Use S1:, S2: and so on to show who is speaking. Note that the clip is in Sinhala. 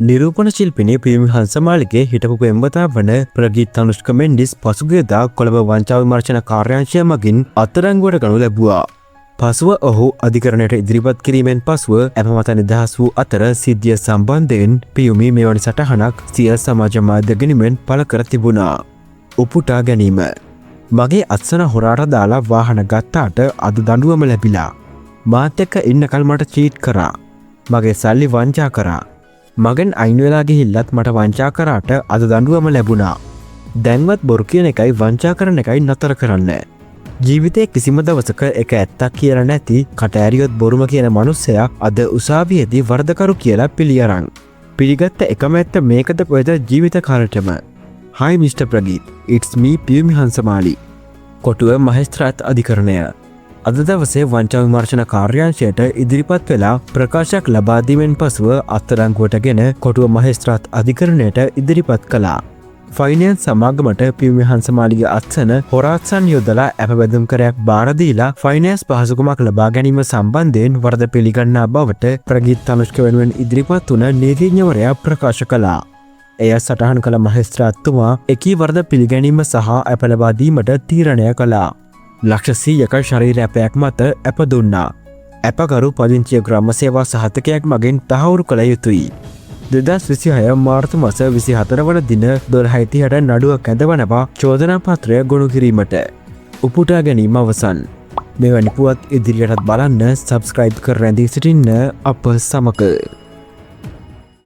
S1: නිරූපණ ශිල්පිනී පියුමි හංසමාලිගේ හිටපු පෙම්වතා වන ප්‍රගීත් තනුෂ්ක මෙන්ඩිස් පසුගියදා කොළඹ වංචා විමර්ශන කාර්යාංශය මගින් අත්අඩංගුවට ගනු ලැබුවා. පසුව ඔහු අධිකරණයට ඉදිරිපත් කිරීමෙන් පසුව ඇපමත නිදහස් වූ අතර සිද්ධිය සම්බන්ධයෙන් පියුමි මෙවැනි සටහනක් සිය සමාජ මාධ්‍යගනිමෙන් පළ කර තිබුණා. උපුටා ගැනීම. මගේ අත්සන හොරාට දාලා වාහන ගත්තාට අද දඬුවම ලැබිලා. මාත් එක්ක ඉන්නකල් මට චීට් කරා. මගේ සල්ලි වංචා කරා. මගෙන් අයින් වෙලා ගිහිල්ලත් මට වංචා කරාට අද දඬුවම ලැබුණා. දැන්වත් බොරු කියන එකයි වංචා කරන එකයි නතර කරන්න. ජීවිතේ කිසිම දවසක එක ඇත්තක් කියලා නැති කටඇරියොත් බොරුම කියන මනුස්සයා අද උසාවියේදී වරදකරු කියලා පිළිඅරන්. පිළිගත්ත එකම ඇත්ත මේකද කොහෙද ජීවිත කාලෙටම. Hi Mr. Pragit, it's me Piyumi Hansamali. කොටුව මහේස්ත්‍රාත් අධිකරණය. අද දවසේ වංචා විමර්ශන කාර්යාංශයට ඉදිරිපත් වෙලා ප්‍රකාශයක් ලබා දීමෙන් පසුව අත්අඩංගුවටගෙන කොටුව මහේස්ත්‍රාත් අධිකරණයට ඉදිරිපත් කළා. ෆයිනෑන්ස් සමාගමට පියුමි හංසමාලිගේ අත්සන හොරාත්සන් යොදලා ඇපබැඳුම් කරයක් බාර දීලා ෆයිනෑන්ස් පහසුකමක් ලබා ගැනීම සම්බන්ධයෙන් වරද පිළිගන්නා බවට ප්‍රගීත් තනුෂ්ක වෙනුවෙන් ඉදිරිපත් වුණ නීතිඥවරයා ප්‍රකාශ කළා. එය සටහන් කළ මහේස්ත්‍රාත්තුමා එකී වරද පිළිගැනීම සහ ඇප ලබා දීමට තීරණය කළා. ලක්ෂ 100ක ශරීර ඇපයක් මත ඇප දුන්නා. ඇපකරු පදිංචිය ග්‍රාම සේවා සහතිකයක් මගින් තහවුරු කළ යුතුයි. 2026 මාර්තු මාස 24 වන දින 12:30ට නඩුවක් ඇඳවනවා චෝදනා පත්‍රය ගොනු කිරීමට. උපුටා ගැනීම අවසන්. මෙවැනි පුවත් ඉදිරියටත් බලන්න සබ්ස්ක්‍රයිබ් කර රැඳී සිටින්න අප සමග.